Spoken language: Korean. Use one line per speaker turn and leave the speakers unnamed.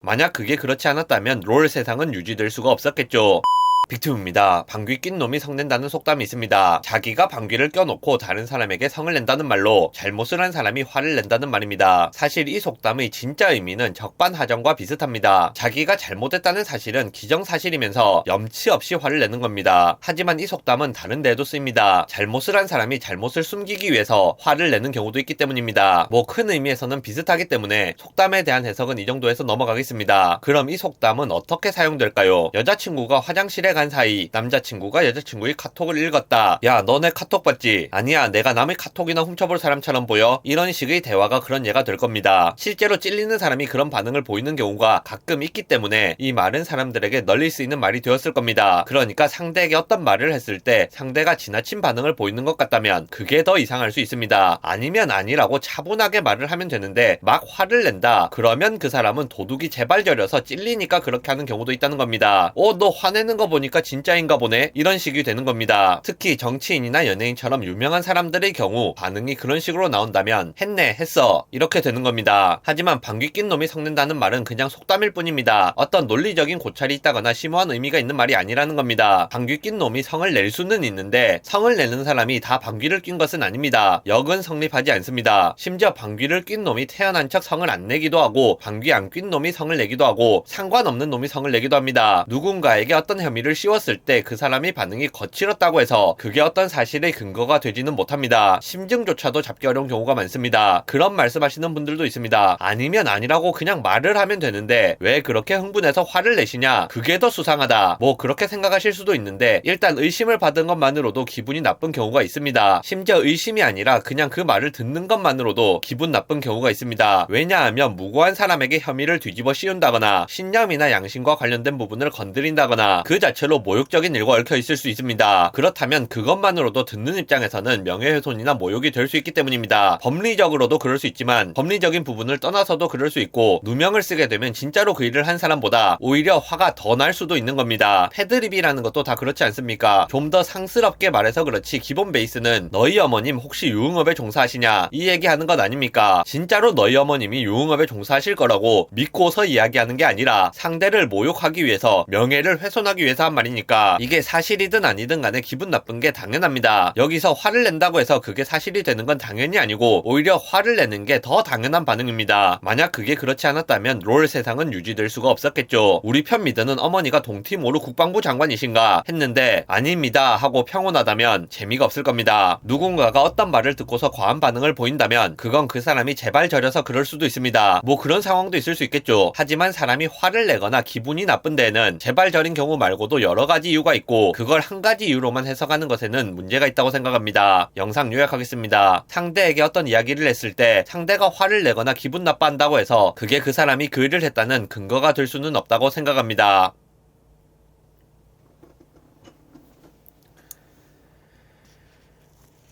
만약 그게 그렇지 않았다면 롤 세상은 유지될 수가 없었겠죠. 빅툼입니다. 방귀 낀 놈이 성낸다는 속담이 있습니다. 자기가 방귀를 껴놓고 다른 사람에게 성을 낸다는 말로 잘못을 한 사람이 화를 낸다는 말입니다. 사실 이 속담의 진짜 의미는 적반하장과 비슷합니다. 자기가 잘못했다는 사실은 기정사실이면서 염치 없이 화를 내는 겁니다. 하지만 이 속담은 다른 데에도 쓰입니다. 잘못을 한 사람이 잘못을 숨기기 위해서 화를 내는 경우도 있기 때문입니다. 뭐 큰 의미에서는 비슷하기 때문에 속담에 대한 해석은 이 정도에서 넘어가겠습니다. 그럼 이 속담은 어떻게 사용될까요? 여자친구가 화장실에 간 사이 남자친구가 여자친구의 카톡을 읽었다. 야, 너네 카톡 봤지? 아니야, 내가 남의 카톡이나 훔쳐볼 사람처럼 보여? 이런 식의 대화가 그런 예가 될 겁니다. 실제로 찔리는 사람이 그런 반응을 보이는 경우가 가끔 있기 때문에 이 말은 사람들에게 널릴 수 있는 말이 되었을 겁니다. 그러니까 상대에게 어떤 말을 했을 때 상대가 지나친 반응을 보이는 것 같다면 그게 더 이상할 수 있습니다. 아니면 아니라고 차분하게 말을 하면 되는데 막 화를 낸다. 그러면 그 사람은 도둑이 제발 저려서 찔리니까 그렇게 하는 경우도 있다는 겁니다. 너 화내는 거 보니까 진짜인가 보네? 이런 식이 되는 겁니다. 특히 정치인이나 연예인처럼 유명한 사람들의 경우 반응이 그런 식으로 나온다면 했네, 했어, 이렇게 되는 겁니다. 하지만 방귀 낀 놈이 성낸다는 말은 그냥 속담일 뿐입니다. 어떤 논리적인 고찰이 있다거나 심오한 의미가 있는 말이 아니라는 겁니다. 방귀 낀 놈이 성을 낼 수는 있는데 성을 내는 사람이 다 방귀를 낀 것은 아닙니다. 역은 성립하지 않습니다. 심지어 방귀를 낀 놈이 태어난 척 성을 안 내기도 하고 방귀 안 낀 놈이 성을 내기도 하고 상관없는 놈이 성을 내기도 합니다. 누군가에게 어떤 혐의를 씌웠을 때 그 사람이 반응이 거칠었다고 해서 그게 어떤 사실의 근거가 되지는 못합니다. 심증조차도 잡기 어려운 경우가 많습니다. 그런 말씀하시는 분들도 있습니다. 아니면 아니라고 그냥 말을 하면 되는데 왜 그렇게 흥분해서 화를 내시냐? 그게 더 수상하다. 뭐 그렇게 생각하실 수도 있는데 일단 의심을 받은 것만으로도 기분이 나쁜 경우가 있습니다. 심지어 의심이 아니라 그냥 그 말을 듣는 것만으로도 기분 나쁜 경우가 있습니다. 왜냐하면 무고한 사람에게 혐의를 뒤집어 씌운다거나 신념이나 양심과 관련된 부분을 건드린다거나 그 자체로 모욕적인 일과 얽혀 있을 수 있습니다. 그렇다면 그것만으로도 듣는 입장에서는 명예훼손이나 모욕이 될 수 있기 때문입니다. 법리적으로도 그럴 수 있지만 법리적인 부분을 떠나서도 그럴 수 있고 누명을 쓰게 되면 진짜로 그 일을 한 사람보다 오히려 화가 더 날 수도 있는 겁니다. 패드립이라는 것도 다 그렇지 않습니까? 좀 더 상스럽게 말해서 그렇지 기본 베이스는 너희 어머님 혹시 유흥업에 종사하시냐? 이 얘기하는 것 아닙니까? 진짜로 너희 어머님이 유흥업에 종사하실 거라고 믿고서 이야기하는 게 아니라 상대를 모욕하기 위해서 명예를 훼손하기 위해서 한 말이니까 이게 사실이든 아니든 간에 기분 나쁜 게 당연합니다. 여기서 화를 낸다고 해서 그게 사실이 되는 건 당연히 아니고 오히려 화를 내는 게 더 당연한 반응입니다. 만약 그게 그렇지 않았다면 롤 세상은 유지될 수가 없었겠죠. 우리 편 믿는 어머니가 동티모르 국방부 장관이신가 했는데 아닙니다 하고 평온하다면 재미가 없을 겁니다. 누군가가 어떤 말을 듣고서 과한 반응을 보인다면 그건 그 사람이 제발 저려서 그럴 수도 있습니다. 뭐 그런 상황도 있을 수 있겠죠. 하지만 사람이 화를 내거나 기분이 나쁜 데에는 제발 저린 경우 말고도 여러 가지 이유가 있고 그걸 한 가지 이유로만 해석하는 것에는 문제가 있다고 생각합니다. 영상 요약하겠습니다. 상대에게 어떤 이야기를 했을 때 상대가 화를 내거나 기분 나빠한다고 해서 그게 그 사람이 그 일을 했다는 근거가 될 수는 없다고 생각합니다.